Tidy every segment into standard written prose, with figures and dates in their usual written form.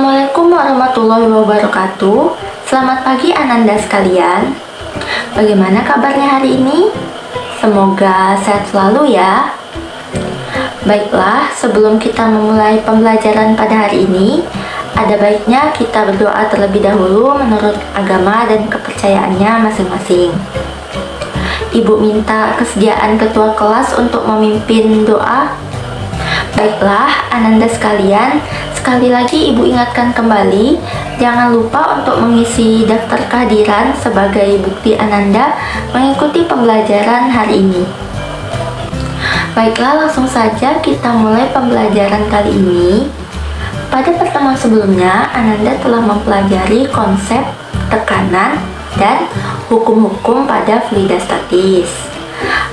Assalamualaikum warahmatullahi wabarakatuh. Selamat pagi Ananda sekalian. Bagaimana kabarnya hari ini? Semoga sehat selalu ya. Baiklah, sebelum kita memulai pembelajaran pada hari ini, ada baiknya kita berdoa terlebih dahulu menurut agama dan kepercayaannya masing-masing. Ibu minta kesediaan ketua kelas untuk memimpin doa. Baiklah, Ananda sekalian, sekali lagi Ibu ingatkan kembali, jangan lupa untuk mengisi daftar kehadiran sebagai bukti Ananda mengikuti pembelajaran hari ini. Baiklah, langsung saja kita mulai pembelajaran kali ini. Pada pertemuan sebelumnya, Ananda telah mempelajari konsep, tekanan, dan hukum-hukum pada fluidostatis.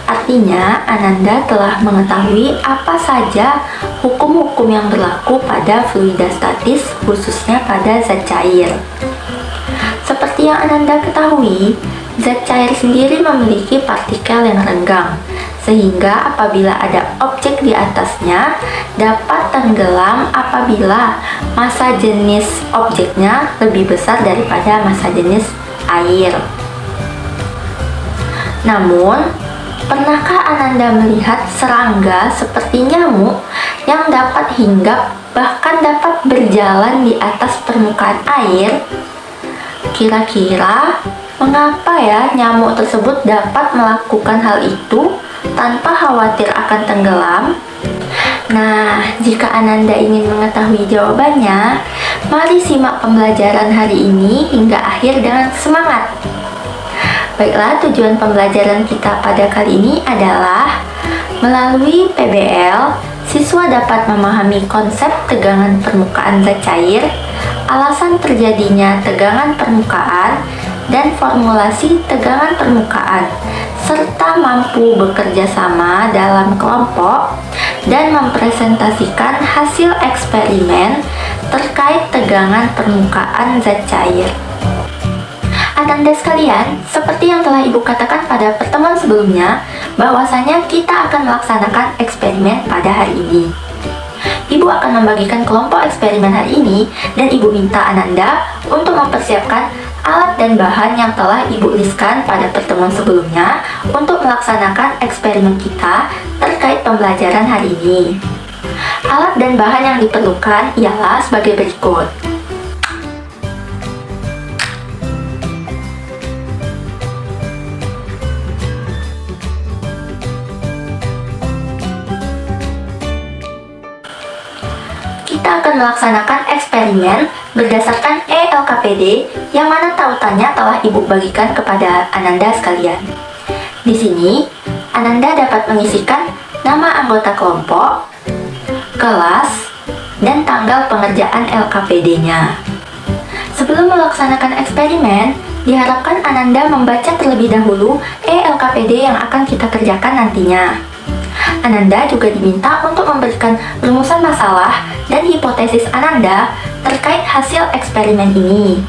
Artinya, Ananda telah mengetahui apa saja hukum-hukum yang berlaku pada fluidostatis, khususnya pada zat cair. Seperti yang Ananda ketahui, zat cair sendiri memiliki partikel yang renggang, sehingga apabila ada objek di atasnya, dapat tenggelam apabila massa jenis objeknya lebih besar daripada massa jenis air. Namun, pernahkah Ananda melihat serangga seperti nyamuk yang dapat hinggap bahkan dapat berjalan di atas permukaan air? Kira-kira mengapa ya nyamuk tersebut dapat melakukan hal itu tanpa khawatir akan tenggelam? Nah, jika Ananda ingin mengetahui jawabannya, mari simak pembelajaran hari ini hingga akhir dengan semangat. Baiklah, tujuan pembelajaran kita pada kali ini adalah melalui PBL, siswa dapat memahami konsep tegangan permukaan zat cair, alasan terjadinya tegangan permukaan, dan formulasi tegangan permukaan, serta mampu bekerja sama dalam kelompok dan mempresentasikan hasil eksperimen terkait tegangan permukaan zat cair. Ananda sekalian, seperti yang telah Ibu katakan pada pertemuan sebelumnya, bahwasanya kita akan melaksanakan eksperimen pada hari ini. Ibu akan membagikan kelompok eksperimen hari ini, dan Ibu minta Ananda untuk mempersiapkan alat dan bahan yang telah Ibu listkan pada pertemuan sebelumnya untuk melaksanakan eksperimen kita terkait pembelajaran hari ini. Alat dan bahan yang diperlukan ialah sebagai berikut. Kita akan melaksanakan eksperimen berdasarkan ELKPD yang mana tautannya telah Ibu bagikan kepada Ananda sekalian. Di sini, Ananda dapat mengisikan nama anggota kelompok, kelas, dan tanggal pengerjaan LKPD-nya. Sebelum melaksanakan eksperimen, diharapkan Ananda membaca terlebih dahulu ELKPD yang akan kita kerjakan nantinya. Ananda juga diminta untuk memberikan rumusan masalah dan hipotesis Ananda terkait hasil eksperimen ini.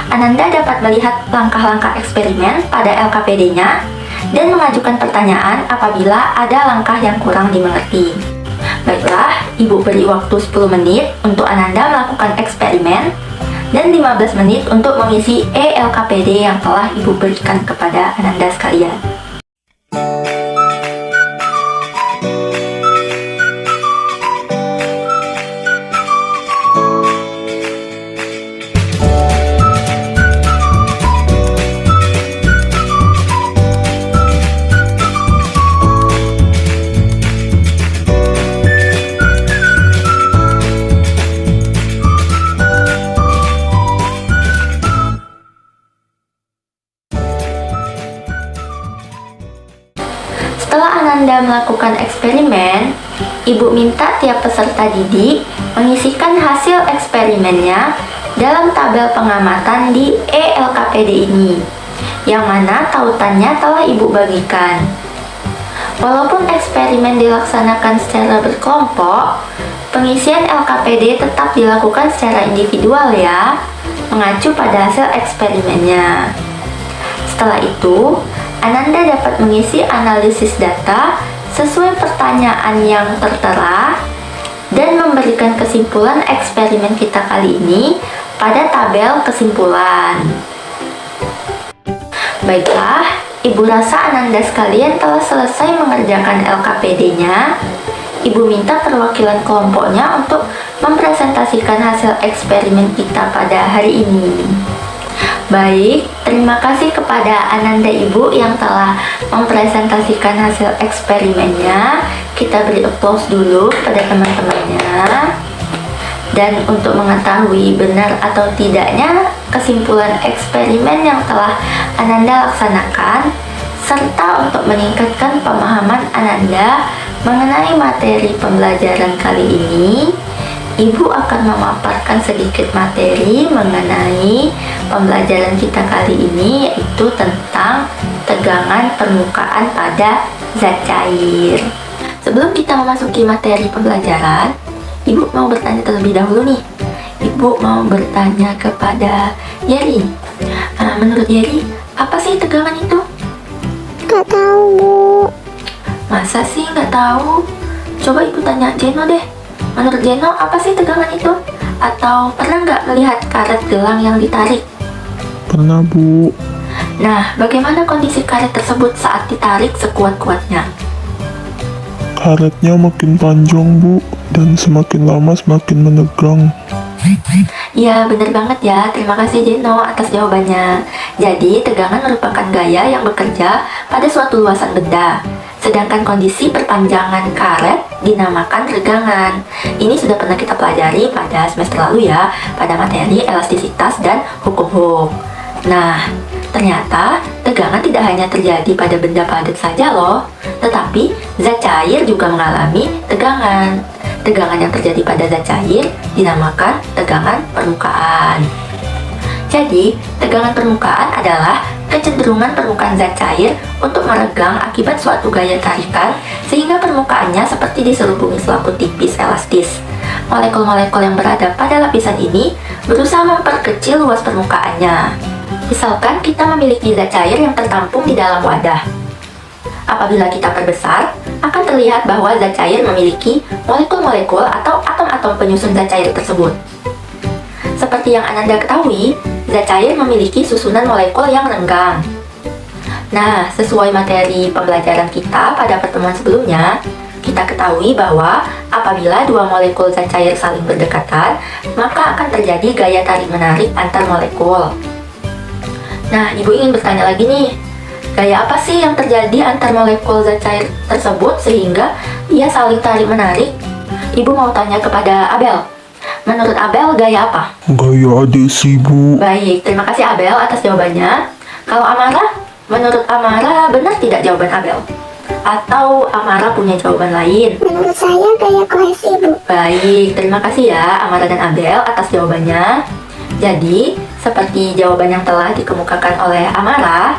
Ananda dapat melihat langkah-langkah eksperimen pada LKPD-nya dan mengajukan pertanyaan apabila ada langkah yang kurang dimengerti. Baiklah, Ibu beri waktu 10 menit untuk Ananda melakukan eksperimen dan 15 menit untuk mengisi ELKPD yang telah Ibu berikan kepada Ananda sekalian. Setelah Ananda melakukan eksperimen, Ibu minta tiap peserta didik mengisikan hasil eksperimennya dalam tabel pengamatan di ELKPD ini, yang mana tautannya telah Ibu bagikan. Walaupun eksperimen dilaksanakan secara berkelompok, pengisian LKPD tetap dilakukan secara individual ya, mengacu pada hasil eksperimennya. Setelah itu, Ananda dapat mengisi analisis data sesuai pertanyaan yang tertera dan memberikan kesimpulan eksperimen kita kali ini pada tabel kesimpulan. Baiklah, Ibu rasa Ananda sekalian telah selesai mengerjakan LKPD-nya. Ibu minta perwakilan kelompoknya untuk mempresentasikan hasil eksperimen kita pada hari ini. Baik, terima kasih kepada Ananda Ibu yang telah mempresentasikan hasil eksperimennya. Kita beri applause dulu pada teman-temannya. Dan untuk mengetahui benar atau tidaknya kesimpulan eksperimen yang telah Ananda laksanakan, serta untuk meningkatkan pemahaman Ananda mengenai materi pembelajaran kali ini, Ibu akan memaparkan sedikit materi mengenai pembelajaran kita kali ini, yaitu tentang tegangan permukaan pada zat cair. Sebelum kita memasuki materi pembelajaran, Ibu mau bertanya terlebih dahulu nih. Ibu mau bertanya kepada Yeri. Menurut Yeri, apa sih tegangan itu? Gak tahu, Bu. Masa sih nggak tahu? Coba Ibu tanya Jeno deh. Menurut Jeno, apa sih tegangan itu? Atau pernah nggak melihat karet gelang yang ditarik? Pernah, Bu. Nah, bagaimana kondisi karet tersebut saat ditarik sekuat-kuatnya? Karetnya makin panjang, Bu, dan semakin lama semakin menegang. Ya, benar banget ya. Terima kasih Jeno atas jawabannya. Jadi, tegangan merupakan gaya yang bekerja pada suatu luasan benda. Sedangkan kondisi perpanjangan karet dinamakan tegangan. Ini sudah pernah kita pelajari pada semester lalu ya, pada materi elastisitas dan hukum Hooke. Nah, ternyata tegangan tidak hanya terjadi pada benda padat saja loh, tetapi zat cair juga mengalami tegangan. Tegangan yang terjadi pada zat cair dinamakan tegangan permukaan. Jadi, tegangan permukaan adalah kecenderungan permukaan zat cair untuk meregang akibat suatu gaya tarikan sehingga permukaannya seperti diselubungi selaput tipis elastis. Molekul-molekul yang berada pada lapisan ini berusaha memperkecil luas permukaannya. Misalkan kita memiliki zat cair yang tertampung di dalam wadah. Apabila kita perbesar, akan terlihat bahwa zat cair memiliki molekul-molekul atau atom-atom penyusun zat cair tersebut. Seperti yang Ananda ketahui, zat cair memiliki susunan molekul yang renggang. Nah, sesuai materi pembelajaran kita pada pertemuan sebelumnya, kita ketahui bahwa apabila dua molekul zat cair saling berdekatan, maka akan terjadi gaya tarik-menarik antar molekul. Nah, Ibu ingin bertanya lagi nih, gaya apa sih yang terjadi antar molekul zat cair tersebut sehingga ia saling tarik-menarik? Ibu mau tanya kepada Abel. Menurut Abel, gaya apa? Gaya adesi, Bu. Baik, terima kasih Abel atas jawabannya. Kalau Amara, menurut Amara benar tidak jawaban Abel? Atau Amara punya jawaban lain? Menurut saya gaya kohesi, Bu. Baik, terima kasih ya Amara dan Abel atas jawabannya. Jadi, seperti jawaban yang telah dikemukakan oleh Amara,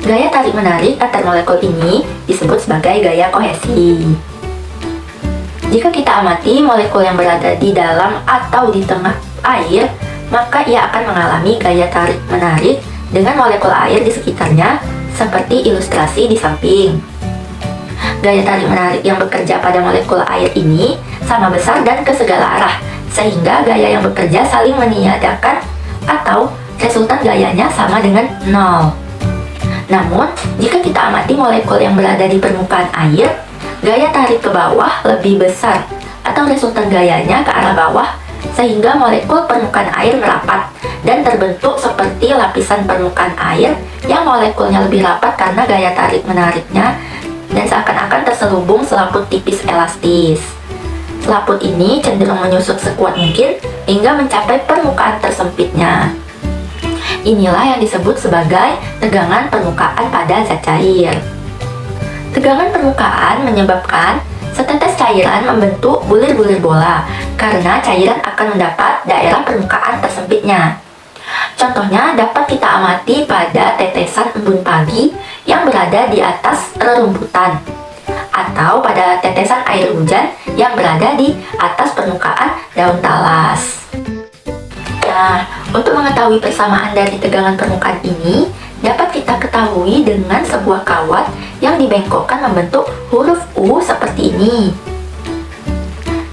gaya tarik-menarik antar molekul ini disebut sebagai gaya kohesi. Jika kita amati molekul yang berada di dalam atau di tengah air, maka ia akan mengalami gaya tarik-menarik dengan molekul air di sekitarnya, seperti ilustrasi di samping. Gaya tarik-menarik yang bekerja pada molekul air ini sama besar dan ke segala arah, sehingga gaya yang bekerja saling meniadakan atau resultan gayanya sama dengan 0. Namun, jika kita amati molekul yang berada di permukaan air, gaya tarik ke bawah lebih besar atau resultan gayanya ke arah bawah sehingga molekul permukaan air merapat dan terbentuk seperti lapisan permukaan air yang molekulnya lebih rapat karena gaya tarik menariknya dan seakan-akan terselubung selaput tipis elastis. Selaput ini cenderung menyusut sekuat mungkin hingga mencapai permukaan tersempitnya. Inilah yang disebut sebagai tegangan permukaan pada zat cair. Tegangan permukaan menyebabkan setetes cairan membentuk bulir-bulir bola karena cairan akan mendapat daerah permukaan tersempitnya. Contohnya dapat kita amati pada tetesan embun pagi yang berada di atas rerumputan atau pada tetesan air hujan yang berada di atas permukaan daun talas. Nah, untuk mengetahui persamaan dari tegangan permukaan ini dapat kita ketahui dengan sebuah kawat yang dibengkokkan membentuk huruf U seperti ini.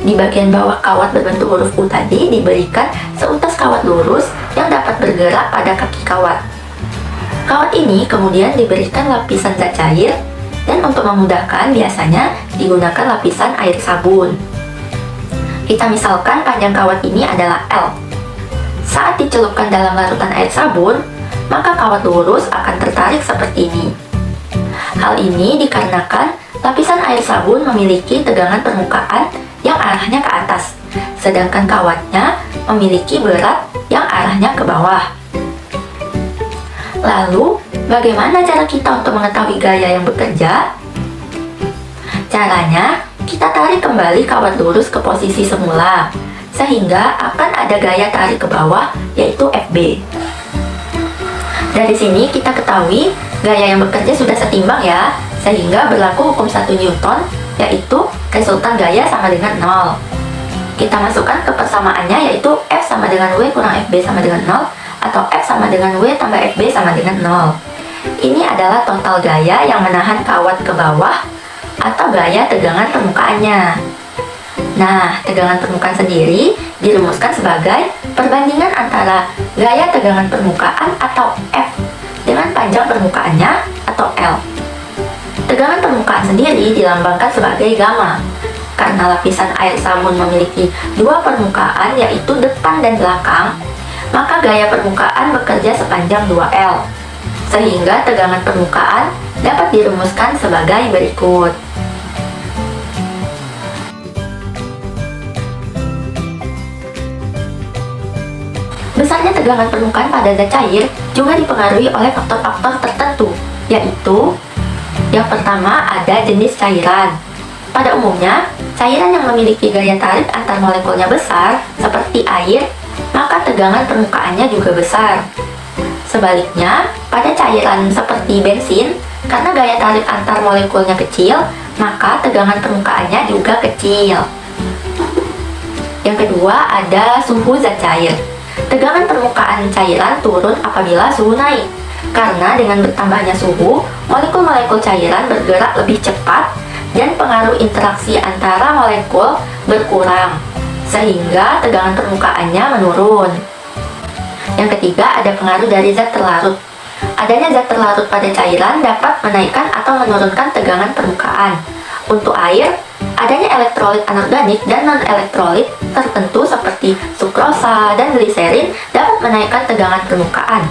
di bagian bawah kawat berbentuk huruf U tadi diberikan seutas kawat lurus yang dapat bergerak pada kaki kawat. Kawat ini kemudian diberikan lapisan zat cair, dan untuk memudahkan biasanya digunakan lapisan air sabun. Kita misalkan panjang kawat ini adalah L. Saat dicelupkan dalam larutan air sabun, maka kawat lurus akan tertarik seperti ini. Hal ini dikarenakan lapisan air sabun memiliki tegangan permukaan yang arahnya ke atas, sedangkan kawatnya memiliki berat yang arahnya ke bawah. Lalu, bagaimana cara kita untuk mengetahui gaya yang bekerja? Caranya, kita tarik kembali kawat lurus ke posisi semula, sehingga akan ada gaya tarik ke bawah, yaitu FB. Dari sini kita ketahui gaya yang bekerja sudah setimbang ya, sehingga berlaku hukum 1 Newton, yaitu resultan gaya sama dengan 0. Kita masukkan ke persamaannya, yaitu F sama dengan W kurang FB sama dengan 0, atau F sama dengan W tambah FB sama dengan 0. Ini adalah total gaya yang menahan kawat ke bawah, atau gaya tegangan permukaannya. Nah, tegangan permukaan sendiri dirumuskan sebagai perbandingan antara gaya tegangan permukaan atau F dengan panjang permukaannya atau L. Tegangan permukaan sendiri dilambangkan sebagai gamma. Karena lapisan air sabun memiliki dua permukaan, yaitu depan dan belakang, maka gaya permukaan bekerja sepanjang 2L. Sehingga tegangan permukaan dapat dirumuskan sebagai berikut. Besarnya tegangan permukaan pada zat cair juga dipengaruhi oleh faktor-faktor tertentu, yaitu yang pertama ada jenis cairan. Pada umumnya, cairan yang memiliki gaya tarik antar molekulnya besar, seperti air, maka tegangan permukaannya juga besar. Sebaliknya, pada cairan seperti bensin, karena gaya tarik antar molekulnya kecil, maka tegangan permukaannya juga kecil. Yang kedua ada suhu zat cair. Tegangan permukaan cairan turun apabila suhu naik. Karena dengan bertambahnya suhu, molekul-molekul cairan bergerak lebih cepat dan pengaruh interaksi antara molekul berkurang, sehingga tegangan permukaannya menurun. Yang ketiga ada pengaruh dari zat terlarut. Adanya zat terlarut pada cairan dapat menaikkan atau menurunkan tegangan permukaan. Untuk air, adanya elektrolit anorganik dan non-elektrolit tertentu seperti sukrosa dan gliserin dapat menaikkan tegangan permukaan.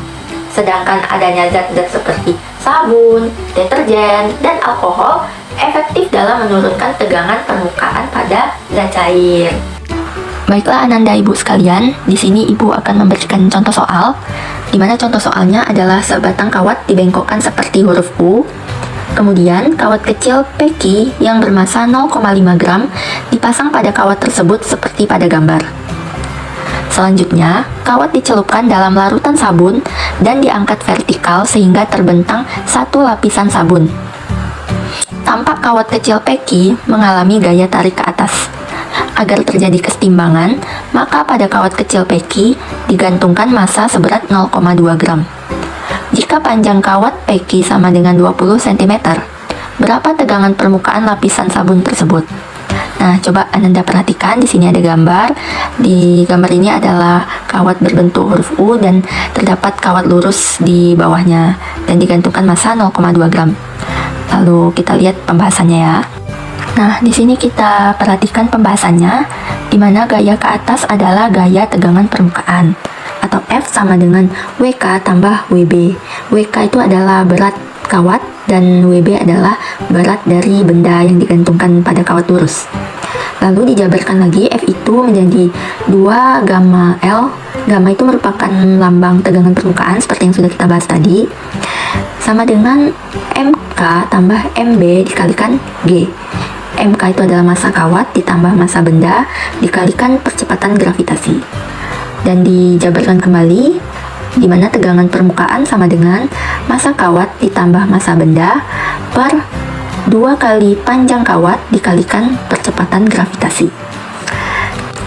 Sedangkan adanya zat-zat seperti sabun, deterjen, dan alkohol efektif dalam menurunkan tegangan permukaan pada zat cair. Baiklah Ananda Ibu sekalian, di sini Ibu akan memberikan contoh soal, di mana contoh soalnya adalah sebatang kawat dibengkokkan seperti huruf U. Kemudian, kawat kecil PQ yang bermassa 0,5 gram dipasang pada kawat tersebut seperti pada gambar. Selanjutnya, kawat dicelupkan dalam larutan sabun dan diangkat vertikal sehingga terbentang satu lapisan sabun. Tampak kawat kecil PQ mengalami gaya tarik ke atas. Agar terjadi kesetimbangan, maka pada kawat kecil PQ digantungkan massa seberat 0,2 gram. Jika panjang kawat PQ sama dengan 20 cm, berapa tegangan permukaan lapisan sabun tersebut? Nah, coba Ananda perhatikan, di sini ada gambar. Di gambar ini adalah kawat berbentuk huruf U dan terdapat kawat lurus di bawahnya dan digantungkan massa 0,2 gram. Lalu kita lihat pembahasannya ya. Nah, di sini kita perhatikan pembahasannya, di mana gaya ke atas adalah gaya tegangan permukaan, atau F sama dengan WK tambah WB. WK itu adalah berat kawat dan WB adalah berat dari benda yang digantungkan pada kawat lurus. Lalu dijabarkan lagi, F itu menjadi 2 gamma L. Gamma itu merupakan lambang tegangan permukaan seperti yang sudah kita bahas tadi, sama dengan MK tambah MB dikalikan G. MK itu adalah massa kawat ditambah massa benda dikalikan percepatan gravitasi. Dan dijabarkan kembali, di mana tegangan permukaan sama dengan massa kawat ditambah massa benda per 2 kali panjang kawat dikalikan percepatan gravitasi.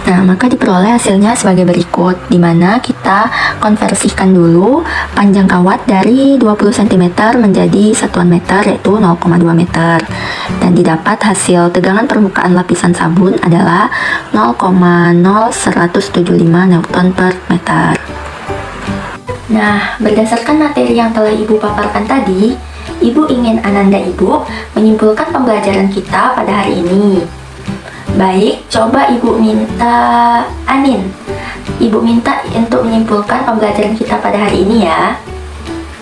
Nah, maka diperoleh hasilnya sebagai berikut, di mana kita konversikan dulu panjang kawat dari 20 cm menjadi satuan meter, yaitu 0,2 meter. Dan didapat hasil tegangan permukaan lapisan sabun adalah 0,0175 Newton per meter. Nah, berdasarkan materi yang telah Ibu paparkan tadi, Ibu ingin Ananda Ibu menyimpulkan pembelajaran kita pada hari ini. Baik, coba Ibu minta Anin. Ibu minta untuk menyimpulkan pembelajaran kita pada hari ini ya.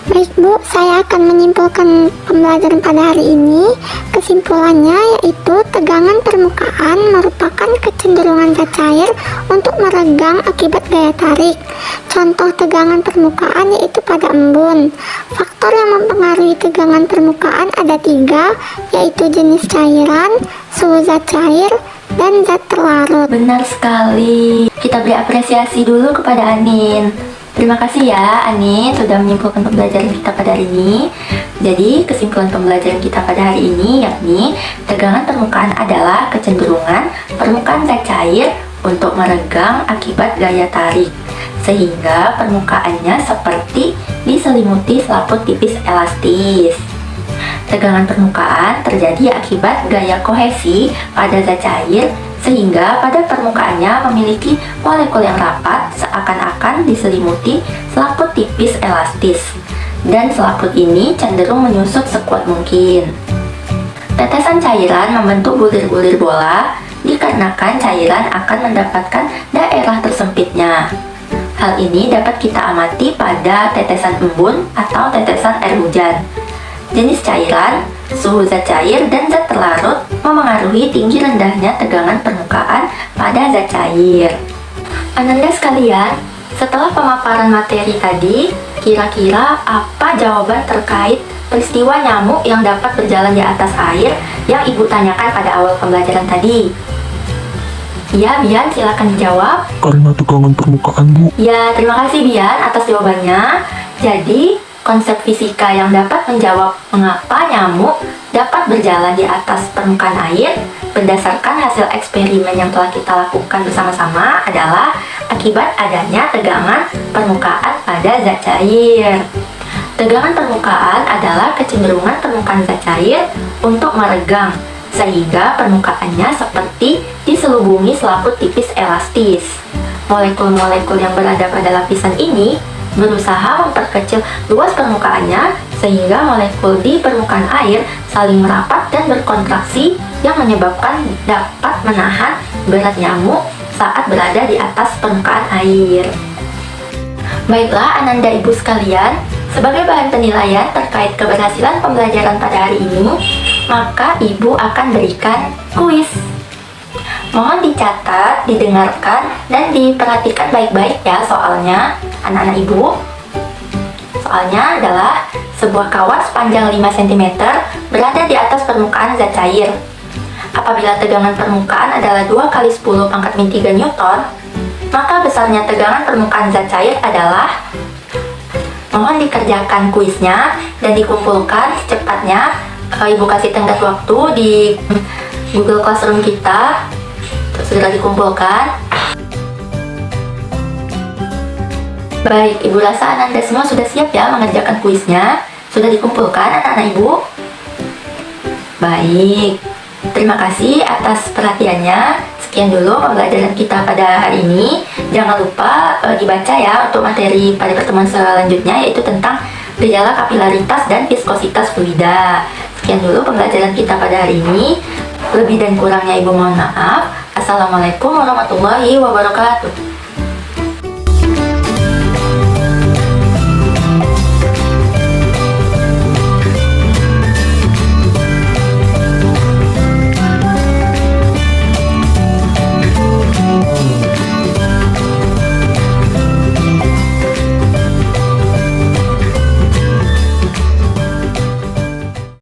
Baik Bu, saya akan menyimpulkan pembelajaran pada hari ini. Kesimpulannya yaitu tegangan permukaan merupakan kecenderungan zat cair untuk meregang akibat gaya tarik. Contoh tegangan permukaan yaitu pada embun. Faktor yang mempengaruhi tegangan permukaan ada 3, yaitu jenis cairan, suhu zat cair, dan zat terlarut. Benar sekali. Kita beri apresiasi dulu kepada Anin. Terima kasih ya Anin sudah menyimpulkan pembelajaran kita pada hari ini. Jadi kesimpulan pembelajaran kita pada hari ini yakni tegangan permukaan adalah kecenderungan permukaan zat cair untuk meregang akibat gaya tarik, sehingga permukaannya seperti diselimuti selaput tipis elastis. Tegangan permukaan terjadi akibat gaya kohesi pada zat cair, sehingga pada permukaannya memiliki molekul yang rapat seakan-akan diselimuti selaput tipis elastis, dan selaput ini cenderung menyusut sekuat mungkin. Tetesan cairan membentuk bulir-bulir bola dikarenakan cairan akan mendapatkan daerah tersempitnya. Hal ini dapat kita amati pada tetesan embun atau tetesan air hujan. Jenis cairan, suhu zat cair, dan zat terlarut memengaruhi tinggi rendahnya tegangan permukaan pada zat cair. Ananda sekalian, setelah pemaparan materi tadi, kira-kira apa jawaban terkait peristiwa nyamuk yang dapat berjalan di atas air yang Ibu tanyakan pada awal pembelajaran tadi? Ya, Bian, silakan dijawab. Karena tegangan permukaan, Bu. Ya, terima kasih Bian atas jawabannya. Jadi, konsep fisika yang dapat menjawab mengapa nyamuk dapat berjalan di atas permukaan air berdasarkan hasil eksperimen yang telah kita lakukan bersama-sama adalah akibat adanya tegangan permukaan pada zat cair. Tegangan permukaan adalah kecenderungan permukaan zat cair untuk meregang, sehingga permukaannya seperti diselubungi selaput tipis elastis. Molekul-molekul yang berada pada lapisan ini berusaha memperkecil luas permukaannya sehingga molekul di permukaan air saling merapat dan berkontraksi yang menyebabkan dapat menahan berat nyamuk saat berada di atas permukaan air. Baiklah Ananda Ibu sekalian, sebagai bahan penilaian terkait keberhasilan pembelajaran pada hari ini, maka Ibu akan berikan kuis. Mohon dicatat, didengarkan, dan diperhatikan baik-baik ya soalnya, anak-anak Ibu. Soalnya adalah sebuah kawat sepanjang 5 cm berada di atas permukaan zat cair. Apabila tegangan permukaan adalah 2 kali 10 pangkat min 3 Newton, maka besarnya tegangan permukaan zat cair adalah... Mohon dikerjakan kuisnya dan dikumpulkan secepatnya. Ibu kasih tenggat waktu di Google Classroom kita. Segera dikumpulkan. Baik, Ibu rasa Ananda semua sudah siap ya mengerjakan kuisnya? Sudah dikumpulkan anak-anak Ibu? Baik, terima kasih atas perhatiannya. Sekian dulu pembelajaran kita pada hari ini. Jangan lupa dibaca ya untuk materi pada pertemuan selanjutnya, yaitu tentang gejala kapilaritas dan viskositas fluida. Sekian dulu pembelajaran kita pada hari ini. Lebih dan kurangnya Ibu mohon maaf. Assalamualaikum warahmatullahi wabarakatuh.